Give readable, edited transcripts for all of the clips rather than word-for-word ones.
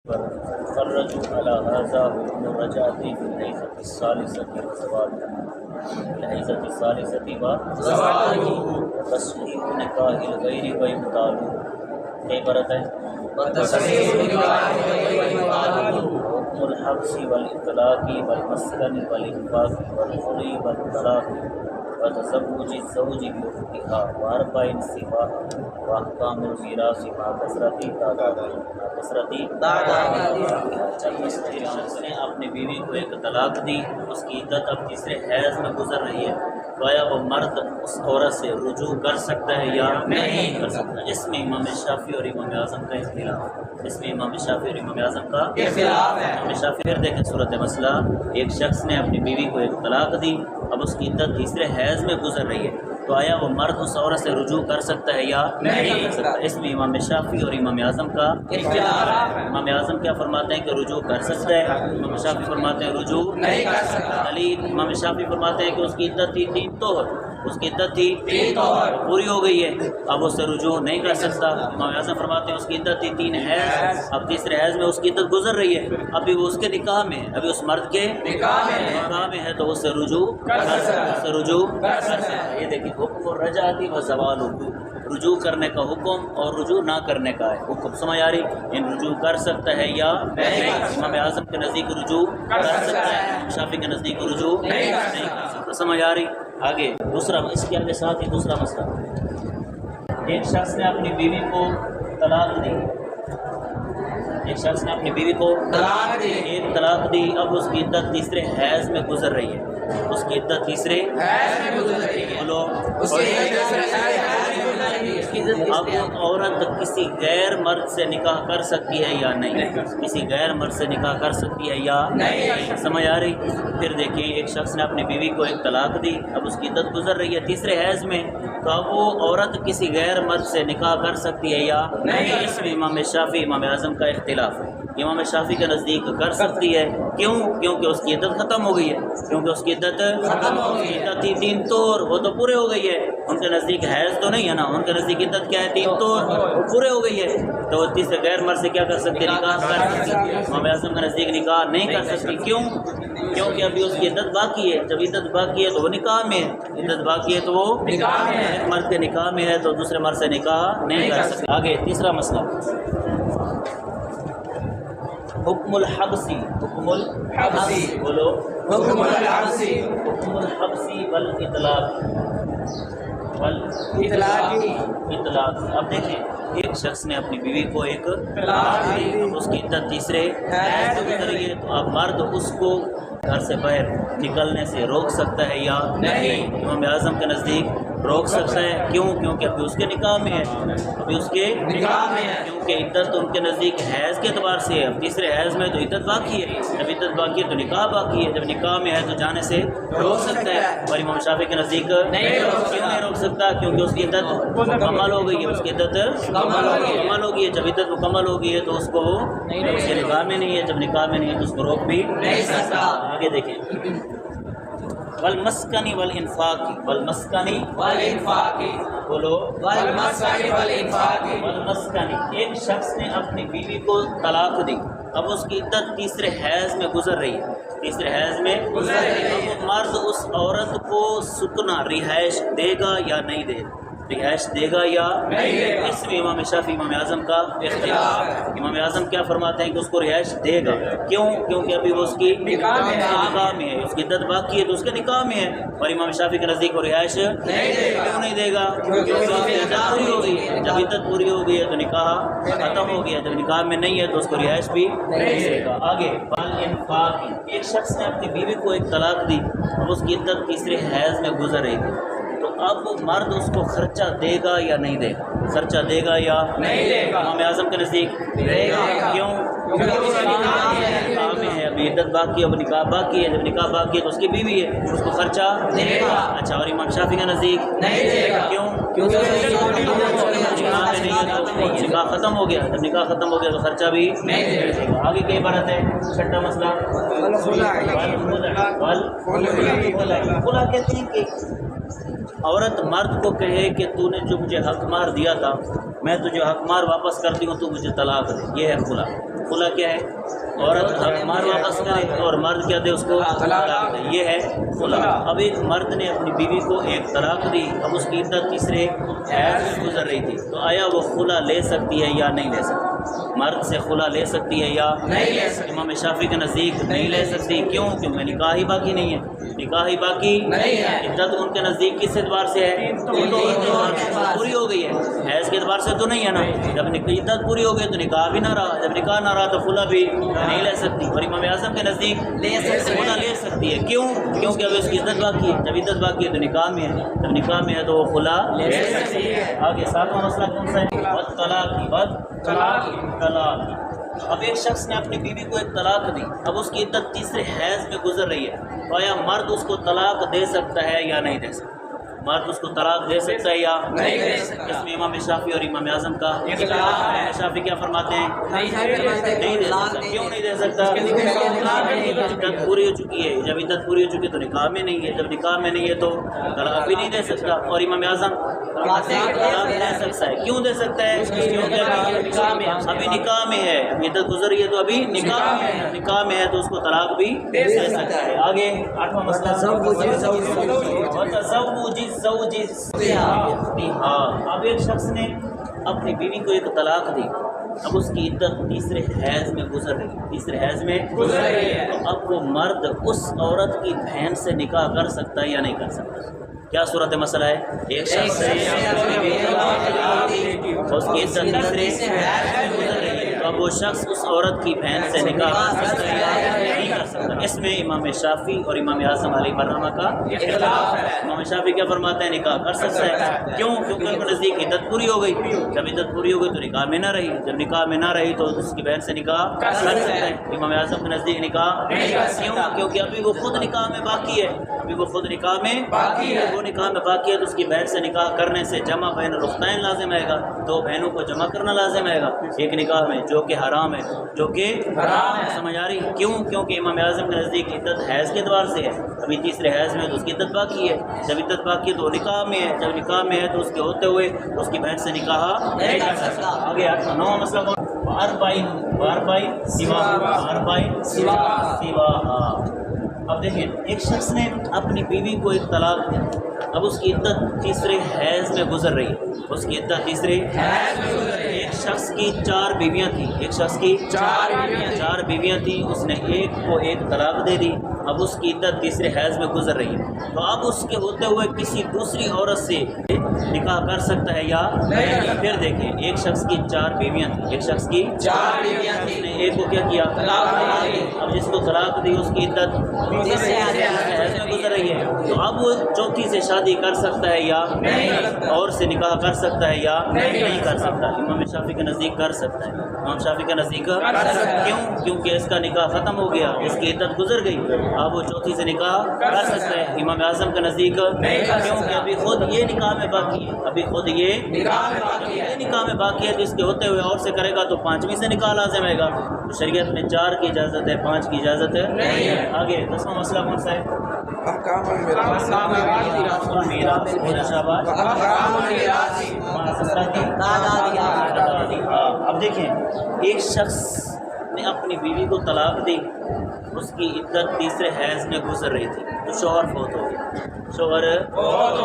فرجوا على هذا حكم الرجعة في الحيزة الثالثة وزواله وتصحيح نكاح الغير وإبطاله. کئی عبارت ہے حکم الحبس والإطلاق والمسكن والإنفاق والخلع والطلاق وتزوج الزوج بأختها وأربع سواء وأحكام الميراث مع كثرة جب اس شخص نے اپنی بیوی کو ایک طلاق دی، اس کی عدت اب تیسرے حیض میں گزر رہی ہے، تو آیا وہ مرد اس عورت سے رجوع کر سکتا ہے یا نہیں کر سکتا؟ اس میں امام شافعی اور امام اعظم کا اختلاف ہے. اس میں امام شافعی اور امام اعظم کا اختلاف ہے. امام شافعی پھر دیکھیں صورت مسئلہ، ایک شخص نے اپنی بیوی کو ایک طلاق دی، اب اس کی عدت تیسرے حیض میں گزر رہی ہے، تو آیا وہ مرد اس عورت سے رجوع کر سکتا ہے یا نہیں کر سکتا؟ اس میں امام شافعی اور امام اعظم کا اختلاف ہے. امام اعظم کیا فرماتے ہیں کہ رجوع کر سکتا ہے، امام شافعی فرماتے ہیں رجوع نہیں کر سکتا. دلیل، امام شافعی فرماتے ہیں کہ اس کی عدت تھی 3 طہر، اس کی عدت تھی 3 طہر پوری ہو گئی ہے، اب اس سے رجوع نہیں کر سکتا. امام اعظم فرماتے ہیں اس کی عدت تھی 3 حیض، اب تیسرے حیض میں اس کی عدت گزر رہی ہے، ابھی وہ اس کے نکاح میں ہے، ابھی اس مرد کے نکاح میں ہے، تو اس سے رجوع کر سکتا ہے، اس سے رجوع کر سکتا ہے. یہ دیکھیں حکم الرجعتی و زوالہ، رجوع کرنے کا حکم اور رجوع نہ کرنے کا ہے حکم. سمجھ آ رہی؟ ان رجوع کر سکتا ہے یا نہیں؟ امام اعظم کے نزدیک رجوع کر سکتا ہے، امام شافعی کے نزدیک رجوع نہیں کر سکتا. سمجھ آ رہی؟ آگے دوسرا، اس کے آگے ساتھ ہی دوسرا مسئلہ، ایک شخص نے اپنی بیوی کو طلاق دی، ایک شخص نے اپنی بیوی کو ایک طلاق دی، اب اس کی عدت تیسرے حیض میں گزر رہی ہے، اس کی عدت تیسرے حیض میں گزر رہی ہے. بولو، اب عورت کسی غیر مرد سے نکاح کر سکتی ہے یا نہیں؟ کسی غیر مرد سے نکاح کر سکتی ہے یا نہیں؟ سمجھ آ رہی؟ پھر دیکھیے ایک شخص نے اپنی بیوی کو ایک طلاق دی، اب اس کی عدت گزر رہی ہے تیسرے حیض میں، تو اب وہ عورت کسی غیر مرد سے نکاح کر سکتی ہے یا نہیں؟ اس میں امام شافعی امام اعظم کا اختلاف ہے. امام شافعی کے نزدیک کر سکتی ہے. کیوں؟ کیونکہ اس کی عدت ختم ہو گئی ہے، کیونکہ اس کی عدت ختم ہو گئی ہے. عدت تھی 3 طہر، وہ تو پورے ہو گئی ہے. ان کے نزدیک حیض تو نہیں ہے نا، ان کے نزدیک عدت کیا ہے؟ 3 طہر، وہ پورے ہو گئی ہے، تو وہ تیسرے غیر مرد سے کیا کر سکتے؟ نکاح کر سکتی. امام اعظم کے نزدیک نکاح نہیں کر سکتی. کیوں؟ کیونکہ ابھی اس کی عدت باقی ہے. جب عدت باقی ہے تو وہ نکاح میں ہے، عدت باقی ہے تو وہ نکاح میں ہے، ایک مرد کے نکاح میں ہے، تو دوسرے مرد سے نکاح نہیں کر سکتی. آگے تیسرا مسئلہ، حکم الحبسی. حکم الحبسی، بولو، حکم الحبسی. حکم الحبسی والاطلاق. اطلاق. اب دیکھیں ایک شخص نے اپنی بیوی کو ایک طلاق دی، اس کی عدت تیسرے حیض میں گزر رہی ہے، تو اب مرد اس کو گھر سے باہر نکلنے سے روک سکتا ہے یا نہیں؟ امام اعظم کے نزدیک روک سکتا ہے. کیوں؟ کیونکہ ابھی اس کے نکاح میں ہے، ابھی اس کے نکاح میں ہے، کیونکہ عدت ان کے نزدیک حیض کے اعتبار سے ہے. اب تیسرے حیض میں تو عدت باقی ہے، جب عدت باقی ہے تو نکاح باقی ہے، جب نکاح میں ہے تو جانے سے روک سکتا ہے. اور امام شافعی کے نزدیک کیوں نہیں روک سکتا؟ کیونکہ اس کی عدت مکمل ہو گئی ہے، اس کی عدت مکمل ہو گئی ہے. جب عدت مکمل ہو گئی ہے تو اس کو وہ اس کے نکاح میں نہیں ہے، جب نکاح میں نہیں ہے تو اس کو روک بھی نہیں سکتا. آگے دیکھیں، والمسکنی والانفاق. والمسکنی والانفاق، بولو، والمسکنی والانفاق. والمسکنی، ایک شخص نے اپنی بیوی کو طلاق دی، اب اس کی عدت تیسرے حیض میں گزر رہی ہے، تیسرے حیض میں گزر رہی ہے. اب مرد اس عورت کو سکنا رہائش دے گا یا نہیں دے گا؟ رہائش دے گا یا نہیں دے گا؟ اس میں امام شافعی امام اعظم کا اختلاف ہے. امام اعظم کیا فرماتے ہیں کہ اس کو رہائش دے گا. کیوں؟ کیونکہ ابھی وہ اس کی نکاح میں ہے، اس کی عدت باقی ہے تو اس کے نکاح میں ہے. اور امام شافعی کے نزدیک وہ رہائش کیوں نہیں دے گا؟ کیونکہ اس کی عدت پوری ہو گئی ہے. جب عدت پوری ہو گئی ہے تو نکاح ختم ہو گیا، جب نکاح میں نہیں ہے تو اس کو رہائش بھی نہیں دے گا. آگے والانفاق، ایک شخص نے اپنی بیوی کو ایک طلاق دی، اب اس کی عدت تیسرے حیض میں گزر رہی تھی، تو اب مرد اس کو خرچہ دے گا یا نہیں دے گا؟ خرچہ دے گا یا نہیں دے گا؟ امام اعظم کے نزدیک دے گا. کیوں؟ کیونکہ نکاح میں ہے، ابھی عدت باقی ہے، اب نکاح باقی ہے، جب نکاح باقی ہے تو اس کی بیوی ہے، اس کو خرچہ دے گا. اچھا، اور امام شافعی کے نزدیک نہیں دے گا. کیوں؟ کیونکہ نکاح میں نہیں ہے تو نکاح ختم ہو گیا، جب نکاح ختم ہو گیا تو خرچہ بھی نہیں دے گا. آگے کئی عبارت ہے. چھٹا مسئلہ، خلا کہتے ہیں کہ عورت مرد کو کہے کہ تو نے جو مجھے حق مار دیا تھا میں تجھے حق مار واپس کرتی ہوں، تو مجھے طلاق دے. یہ ہے خلا. خلا کیا ہے؟ عورت مہر واپس کرے اور مرد کیا دے اس کو طلاق دے، یہ ہے خلا۔ اب ایک مرد نے اپنی بیوی کو ایک طلاق دی، اب اس کی عدت تیسرے حیض سے گزر رہی تھی، تو آیا وہ خلا لے سکتی ہے یا نہیں لے سکتی؟ مرد سے خلا لے سکتی ہے یا نہیں لے سکتی؟ امام شافعی کے نزدیک نہیں لے سکتی، کیوں؟ کیونکہ نکاح ہی باقی نہیں ہے، نکاح ہی باقی نہیں ہے۔ عدت ان کے نزدیک کس اعتبار سے ہے؟ پوری ہو گئی ہے، حیض کے اعتبار سے تو نہیں ہے نا۔ جب عدت پوری ہو گئی تو نکاح بھی نہ رہا، جب نکاح نہ رہا تو خلا بھی نہیں لے سکتی۔ اور امام اعظم کے نزدیک خلا لے سکتی ہے، کیوں؟ کیونکہ اب اس کی عدت باقی ہے، جب عدت باقی ہے تو نکاح میں ہے، جب نکاح میں ہے تو وہ خلا لے سکتی ہے۔ آگے ساتواں مسئلہ کون سا ہے؟ طلاق۔ اب ایک شخص نے اپنی بیوی کو ایک طلاق دی، اب اس کی عدت تیسرے حیض میں گزر رہی ہے، تو آیا مرد اس کو طلاق دے سکتا ہے یا نہیں دے سکتا؟ مرد اس کو طلاق دے سکتا ہے یا نہیں دے سکتا؟ اس میں امام شافعی اور امام اعظم کا اختلاف ہے۔ امام شافعی کیا فرماتے ہیں؟ نہیں دے سکتا۔ کیوں نہیں دے سکتا؟ عدت پوری ہو چکی ہے، جب عدت پوری ہو چکی ہے تو نکاح میں نہیں ہے، جب نکاح میں نہیں ہے تو طلاق بھی نہیں دے سکتا۔ اور امام اعظم طلاق دے سکتا ہے، کیوں دے سکتا ہے؟ کیونکہ ابھی نکاح میں ہے، ابھی عدت گزر رہی ہے تو ابھی نکاح میں ہے تو اس کو طلاق بھی دے سکتا ہے۔ آگے آٹھواں مسئلہ اب ایک شخص نے اپنی بیوی کو ایک طلاق دی، اب اس کی عدت تیسرے حیض میں گزر رہی ہے، تو اب وہ مرد اس عورت کی بہن سے نکاح کر سکتا ہے یا نہیں کر سکتا؟ کیا صورت مسئلہ ہے؟ ایک شخص اس کی عدت تیسرے حیض میں گزر رہی ہے، تو اب وہ شخص اس عورت کی بہن سے نکاح کر سکتا ہے یا نہیں کر سکتا؟ اس میں امام شافعی اور امام اعظم علیہ الرحمہ کا اختلاف ہے۔ امام شافعی کیا فرماتے ہیں؟ نکاح کر سکتا ہے، کیوں؟ کیونکہ ان کے نزدیک عدت پوری ہو گئی، جب عدت پوری ہو گئی تو نکاح میں نہ رہی، جب نکاح میں نہ رہی تو اس کی بہن سے نکاح کر سکتا ہے۔ امام اعظم کے نزدیک نکاح کیوں؟ کیونکہ ابھی وہ خود نکاح میں باقی ہے، ابھی وہ خود نکاح میں باقی ہے، وہ نکاح میں باقی ہے تو اس کی بہن سے نکاح کرنے سے جمع بین الختین لازم آئے گا، دو بہنوں کو جمع کرنا لازم آئے گا ایک نکاح میں، جو کہ حرام ہے، سمجھ آ رہی؟ کیوں؟ کیونکہ امام اعظم کے نزدیک عدت حیض کے اعتبار سے ہے، ابھی تیسرے حیض میں تو اس کی عدت باقی ہے، جب عدت باقی ہے تو نکاح میں ہے، جب نکاح میں ہے تو اس کے ہوتے ہوئے اس کی بہن سے نکاح نہیں کر سکتا۔ آگے نواں مسئلہ اب دیکھیں ایک شخص نے اپنی بیوی کو ایک طلاق دی، اب اس کی عدت تیسرے حیض میں گزر رہی ہے، اس کی عدت تیسرے حیض میں گزر رہی ہے۔ ایک شخص کی چار بیویاں تھیں، ایک شخص کی چار بیویاں تھیں، اس نے ایک کو ایک طلاق دے دی، اب اس کی عدت تیسرے حیض میں گزر رہی ہے، تو اب اس کے ہوتے ہوئے کسی دوسری عورت سے نکاح کر سکتا ہے یا نہیں؟ پھر دیکھیں ایک شخص کی چار بیویاں تھیں، ایک شخص کی چار بیویاں تھیں، اس نے ایک کو کیا کیا؟ طلاق دی، اب جس کو طلاق دی اس کی عدت تیسرے حیض میں گزر رہی ہے، تو اب وہ چوتھی سے شادی کر سکتا ہے یا نہیں؟ اور سے نکاح کر سکتا ہے یا نہیں کر سکتا؟ امام شافعی کے نزدیک کر سکتا ہے، امام شافعی کے نزدیک کیوں؟ کیونکہ اس کا نکاح ختم ہو گیا، اس کی عدت گزر گئی، اب وہ چوتھی سے نکاح کر سکتا ہے۔ امام اعظم کے نزدیک کیونکہ ابھی خود یہ نکاح میں باقی ہے، ابھی خود یہ نکاح میں باقی ہے، تو اس کے ہوتے ہوئے اور سے کرے گا تو پانچویں سے نکاح لازم آئے گا، تو شریعت میں 4 کی اجازت ہے، 5 کی اجازت نہیں ہے۔ آگے 10واں مسئلہ کون سا ہے؟ اب دیکھیں ایک شخص نے اپنی بیوی کو طلاق دی، اس کی عدت تیسرے حیض میں گزر رہی تھی تو شوہر فوت ہو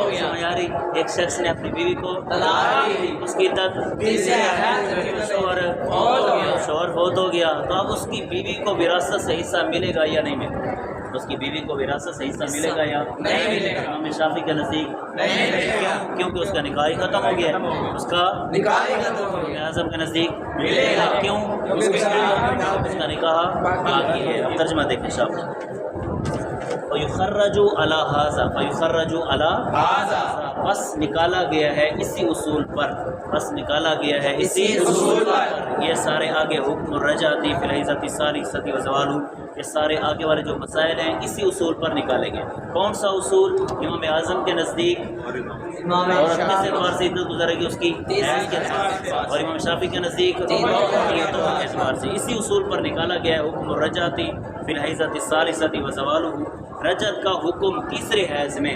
گیا، یاری ایک شخص نے اپنی بیوی کو طلاق دی، اس کی عدت تیسرے حیض میں شوہر فوت ہو گیا، تو اب اس کی بیوی کو وراثت سے حصہ ملے گا یا نہیں ملے گا؟ اس کی بیوی کو وراثت سے حصہ ملے گا یا نہیں ملے گا؟ امام شافعی کے نزدیک نہیں ملے گا، کیونکہ اس کا نکاح ہی ختم ہو گیا، اس کا نکاح ہی ختم ہو گیا۔ اعظم کے نزدیک ملے گا، کیوں؟ اس کا نکاح باقی ہے۔ اب ترجمہ دیکھیں شاپ فَيُخَرَّجُ عَلَى هَذَا بس نکالا گیا ہے اسی اصول پر، یہ سارے آگے حکم الرجعتی فی الحیضۃ الثالثۃ وزوالہ، یہ سارے آگے والے جو مسائل ہیں اسی اصول پر نکالے گئے۔ کون سا اصول؟ امام اعظم کے نزدیک عورت کس اعتبار سے عدت گزرے گی؟ اس کی حیض کے اعتبار سے، اور امام شافعی کے نزدیک اعتبار سے، اسی اصول پر نکالا گیا ہے حکم الرجعتی فی الحیضۃ الثالثۃ وزوالہ، رجعت کا حکم تیسرے حیض میں